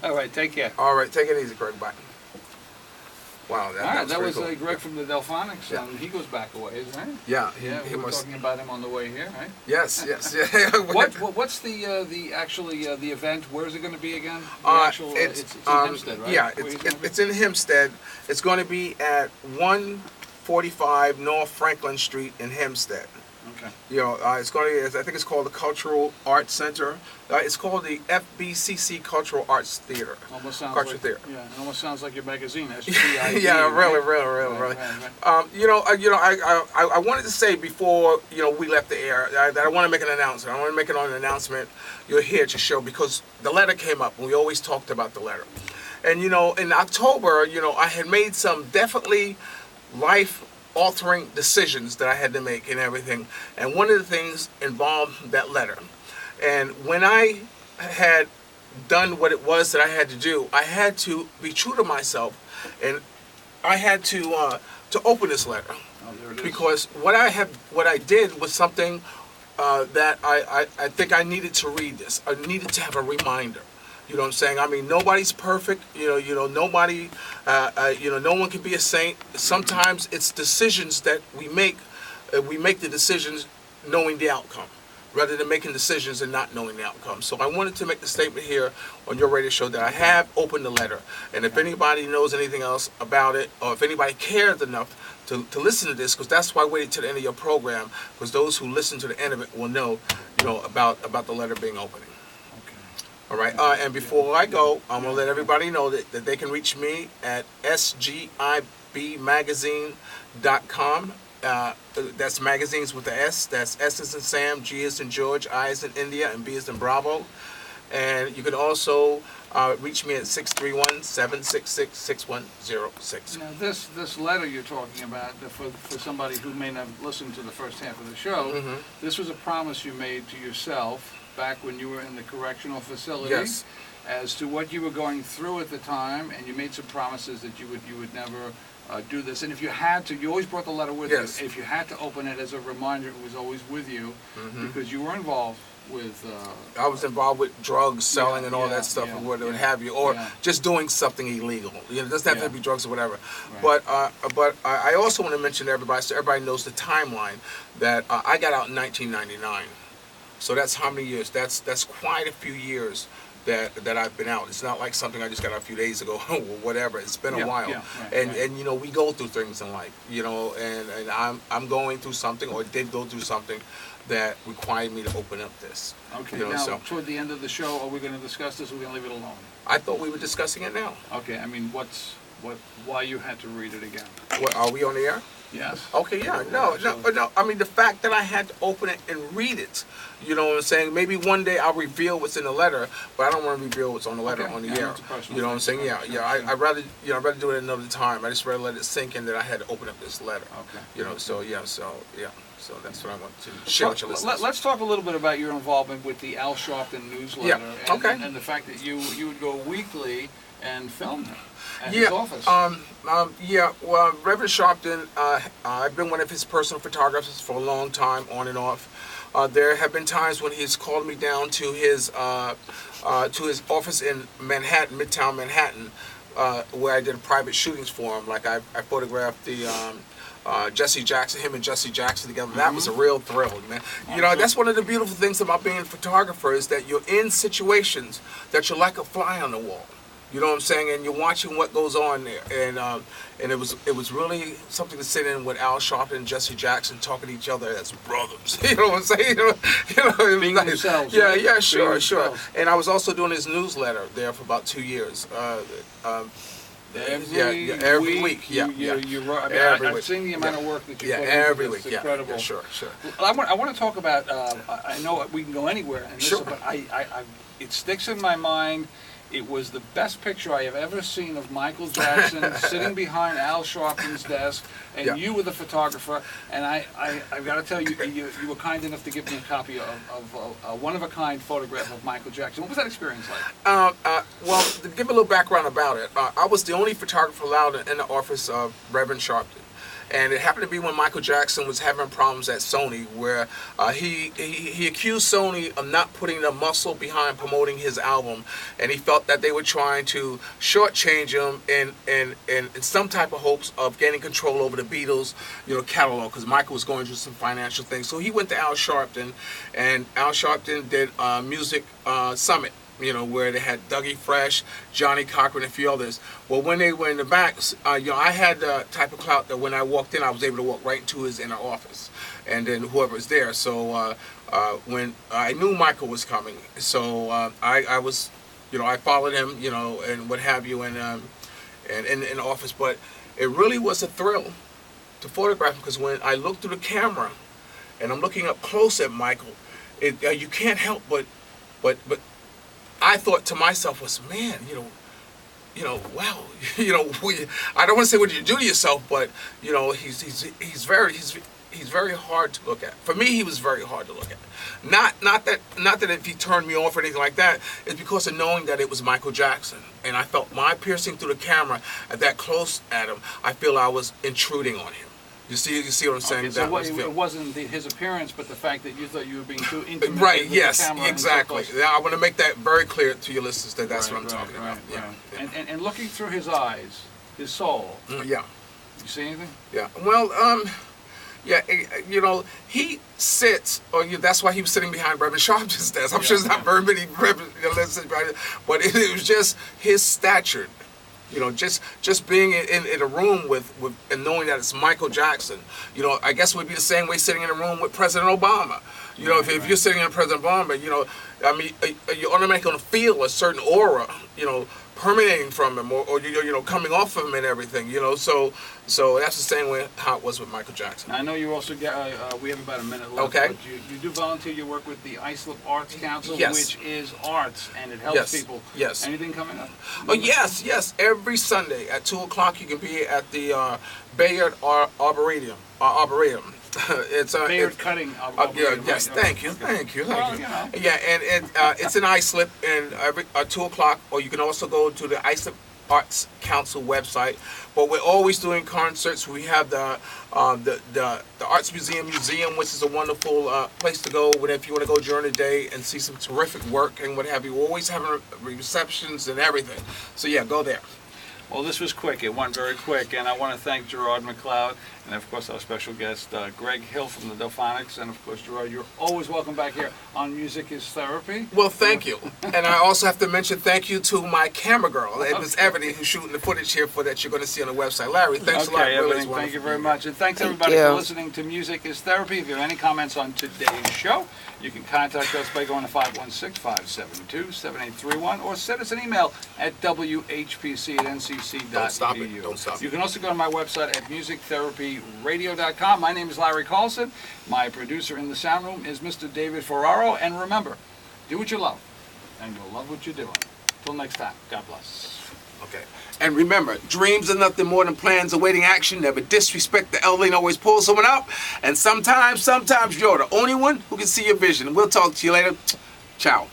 All right, take care. All right, take it easy, Greg. Bye. Wow, That was cool. Greg from the Delphonics. Yeah. He goes back a ways, right? Yeah, We were talking about him on the way here, right? Yes, yeah. What's the event? Where is it going to be again? It's in Hempstead, right? Yeah, it's in Hempstead. It's going to be at 145 North Franklin Street in Hempstead. Okay. It's going to. I think it's called the Cultural Arts Center. It's called the FBCC Cultural Arts Theater. Almost sounds Cultural like Theater. Yeah, it almost sounds like your magazine. S.G.I.B. Yeah, really. Right. I wanted to say before we left the air that I want to make an announcement. I want to make it on an announcement. You're here to show because the letter came up and we always talked about the letter. And in October, I had made some definitely life-altering decisions that I had to make and everything. And one of the things involved that letter. And when I had done what it was that I had to do, I had to be true to myself, and I had to open this letter. Oh, there it is. Because what I did was something that I think I needed to read this. I needed to have a reminder. You know what I'm saying? I mean, nobody's perfect. Nobody. No one can be a saint. Sometimes it's decisions that we make. We make the decisions knowing the outcome, rather than making decisions and not knowing the outcome. So I wanted to make the statement here on your radio show that I have opened the letter. And if anybody knows anything else about it, or if anybody cares enough to listen to this, because that's why I waited to the end of your program, because those who listen to the end of it will know, about the letter being opening. All right, and before I go, I'm going to let everybody know that they can reach me at sgibmagazine.com. That's magazines with the S. That's S as in Sam, G as in George, I as in India, and B as in Bravo. And you can also reach me at 631-766-6106. Now, this letter you're talking about, for somebody who may not listen to the first half of the show, this was a promise you made to yourself back when you were in the correctional facility. Yes. As to what you were going through at the time, and you made some promises that you would never do this. And if you had to, you always brought the letter with Yes. you. If you had to open it as a reminder, it was always with you, because you were involved with... I was involved with drugs, selling, and all that stuff, or whatever have you, or just doing something illegal. It doesn't have to be drugs or whatever. Right. But I also want to mention to everybody, so everybody knows the timeline, that I got out in 1999. So that's how many years? That's quite a few years that I've been out. It's not like something I just got out a few days ago or whatever. It's been a while. And we go through things in life, and I'm going through something, or did go through something that required me to open up this. Okay, now toward the end of the show, are we going to discuss this, or are we going to leave it alone? I thought we were discussing it now. Okay, I mean, why you had to read it again? What, are we on the air? Yes. Okay, yeah, no. I mean, the fact that I had to open it and read it, you know what I'm saying? Maybe one day I'll reveal what's in the letter, but I don't want to reveal what's on the letter on the air. You know what I'm saying? I'd rather do it another time. I just rather let it sink in that I had to open up this letter. Okay. So that's what I want to share with your listeners. Let's talk a little bit about your involvement with the Al Sharpton newsletter. Yeah. Okay. And the fact that you would go weekly and film at his office. Well, Reverend Sharpton, I've been one of his personal photographers for a long time, on and off. There have been times when he's called me down to his office in Manhattan, Midtown Manhattan, where I did private shootings for him. Like I photographed the Jesse Jackson, him and Jesse Jackson together. That was a real thrill, man. That's one of the beautiful things about being a photographer, is that you're in situations that you're like a fly on the wall. You know what I'm saying? And you're watching what goes on there. And it was really something to sit in with Al Sharpton and Jesse Jackson talking to each other as brothers. You know what I'm saying? Being themselves. Yeah, right? yeah, sure. Themselves. And I was also doing his newsletter there for about 2 years. Every week. I've seen the amount of work that you put into every this. week. It's incredible. Yeah, sure. Well, I want to talk about. I know we can go anywhere in this, but it sticks in my mind. It was the best picture I have ever seen of Michael Jackson sitting behind Al Sharpton's desk, and you were the photographer. And I've got to tell you, you were kind enough to give me a copy of a one-of-a-kind photograph of Michael Jackson. What was that experience like? Well, to give a little background about it, I was the only photographer allowed in the office of Reverend Sharpton. And it happened to be when Michael Jackson was having problems at Sony, where he accused Sony of not putting the muscle behind promoting his album, and he felt that they were trying to shortchange him in some type of hopes of gaining control over the Beatles, catalog, because Michael was going through some financial things. So he went to Al Sharpton, and Al Sharpton did a music summit, where they had Dougie Fresh, Johnny Cochran, and a few others. Well, when they were in the back, I had the type of clout that when I walked in, I was able to walk right into his inner office, and then whoever was there. So when I knew Michael was coming, so I was, I followed him, and what have you, and in the office. But it really was a thrill to photograph him, because when I looked through the camera, and I'm looking up close at Michael, you can't help but I thought to myself was, man, wow, I don't want to say what did you do to yourself, but he's very hard to look at. For me, he was very hard to look at. Not that if he turned me off or anything like that. It's because of knowing that it was Michael Jackson, and I felt my piercing through the camera at that close at him. I feel I was intruding on him. You see what I'm saying? Okay, so it wasn't his appearance, but the fact that you thought you were being too intimate. Right, with yes, the camera exactly. I want to make that very clear to your listeners that that's what I'm talking right, about. Yeah. Right. And looking through his eyes, his soul. Yeah. You see anything? Yeah. Well, he sits, that's why he was sitting behind Reverend Sharpton's desk. I'm sure there's not very many Reverend, but it was just his stature. Just being in a room with and knowing that it's Michael Jackson. I guess it would be the same way sitting in a room with President Obama. If you're sitting in President Obama, you're automatically going to feel a certain aura, permeating from him, or coming off of him and everything. So that's the same way how it was with Michael Jackson. Now, I know you also get. We have about a minute left. Okay. But you do volunteer. You work with the Islip Arts Council, Yes. which is arts and it helps people. Yes. Anything coming up? Oh yes. Every Sunday at 2:00 you can be at the Bayard Arboretum. It's Bayard Cutting. Yes. Thank you. Well, Yeah, and it's an Islip, and every 2:00, or you can also go to the Islip Arts Council website. But we're always doing concerts. We have the Arts Museum, which is a wonderful place to go if you want to go during the day and see some terrific work and what have you. We're always having receptions and everything. So yeah, go there. Well, this was quick. It went very quick, and I want to thank Gerard McLeod, and of course our special guest, Greg Hill from the Delphonics, and of course, Gerard, you're always welcome back here on Music is Therapy. Well, thank you. And I also have to mention thank you to my camera girl, Miss Ebony, who's shooting the footage here that you're going to see on the website. Larry, thanks a lot. Ebony, thank you very much. And thanks everybody for listening to Music is Therapy. If you have any comments on today's show, you can contact us by going to 516-572-7831 or send us an email at WHPC@ncc.edu. Don't stop it. You can also go to my website at musictherapyradio.com. My name is Larry Carlson. My producer in the sound room is Mr. David Ferraro. And remember, do what you love, and you'll love what you're doing. Till next time, God bless. Okay. And remember, dreams are nothing more than plans awaiting action. Never disrespect the elderly and always pull someone up. And sometimes you're the only one who can see your vision. We'll talk to you later. Ciao.